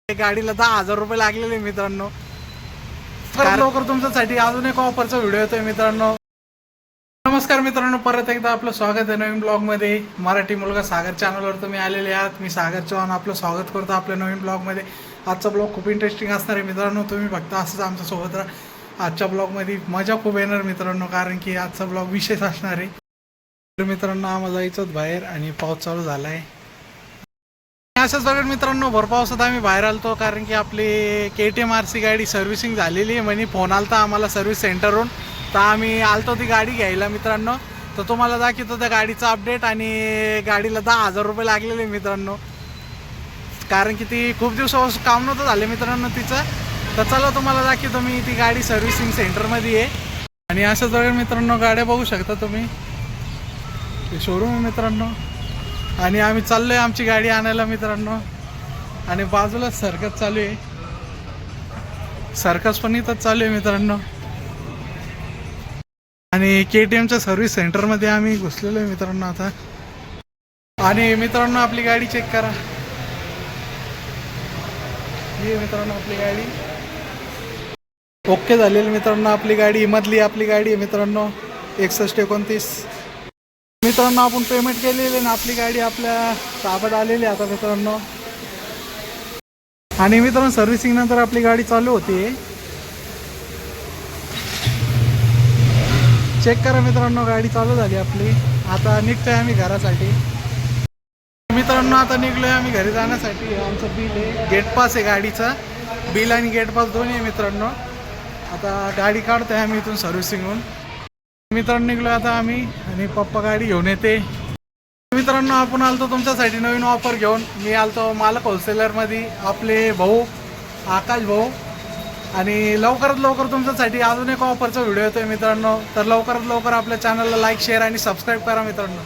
गाडीला 10,000 रुपये लागलेले मित्रांनो. लवकर तुमच्यासाठी अजून एक ऑफरचा व्हिडिओ येतोय मित्रांनो. नमस्कार मित्रांनो, परत एकदा आपलं स्वागत आहे नवीन ब्लॉगमध्ये. मराठी मुलगा सागर चॅनलवर तुम्ही आलेले आहात. मी सागर चव्हाण आपलं स्वागत करतो आपल्या नवीन ब्लॉगमध्ये. आजचा ब्लॉग खूप इंटरेस्टिंग असणार आहे मित्रांनो. तुम्ही फक्त असंच आमच्यासोबत राहा. आजच्या ब्लॉगमध्ये मजा खूप येणार मित्रांनो, कारण की आजचा ब्लॉग विशेष असणार आहे. तर मित्रांनो, आम्हाला जायचं बाहेर आणि पाऊस चालू झाला आहे. असंच बघा मित्रांनो, भर पावसात आम्ही बाहेर आलतो, कारण की आपली KTM RC गाडी सर्व्हिसिंग झालेली आहे. म्हणजे फोन आलता आम्हाला सर्व्हिस सेंटरवरून, तर आम्ही आलतो ती गाडी घ्यायला मित्रांनो. तर तुम्हाला दाखवतो त्या गाडीचा अपडेट. आणि गाडीला 10,000 रुपये लागलेले मित्रांनो, कारण की ती खूप दिवसापासून काम नव्हतं झाले मित्रांनो तिचं. तर चला तुम्हाला दाखवतो मी, ती गाडी सर्व्हिसिंग सेंटरमध्ये आहे. आणि असंच बघा मित्रांनो, गाड्या बघू शकता तुम्ही, शोरूम आहे मित्रांनो. आणि आम्ही चाललोय आमची गाडी आणायला मित्रांनो. आणि बाजूला सर्कस चालू आहे, सर्कस पण इथंच चालू आहे मित्रांनो. आणि KTMच्या सर्व्हिस सेंटरमध्ये आम्ही घुसलेलो आहे मित्रांनो आता. आणि मित्रांनो, आपली गाडी चेक करा. ही मित्रांनो आपली गाडी ओके झालेली मित्रांनो. आपली गाडी मधली आपली गाडी आहे मित्रांनो, 6129. मित्रांनो, आपण पेमेंट केलेली ना, आपली गाडी आपल्या ताब्यात आलेली आता मित्रांनो. आणि मित्रांनो, सर्व्हिसिंग नंतर आपली गाडी चालू होती. चेक करा मित्रांनो, गाडी चालू झाली आपली. आता निघतोय आम्ही घरासाठी मित्रांनो. आता निघलोय आम्ही घरी जाण्यासाठी. आमचं बिल आहे, गेट पास आहे गाडीचा. बिल आणि गेट पास दोन्ही आहे मित्रांनो. आता गाडी काढतोय आम्ही इथून सर्व्हिसिंगहून. मित्रांनो, निघलो आता आम्ही, आणि पप्पा गाडी घेऊन येते. मित्रांनो, आपण आलतो तुमच्यासाठी नवीन ऑफर घेऊन. मी आलतो मालक होलसेलरमध्ये, आपले भाऊ आकाश भाऊ. आणि लवकरात लवकर तुमच्यासाठी अजून एक ऑफरचा व्हिडिओ येतोय मित्रांनो. तर लवकरात लवकर आपल्या चॅनलला लाईक, शेअर आणि सबस्क्राईब करा मित्रांनो.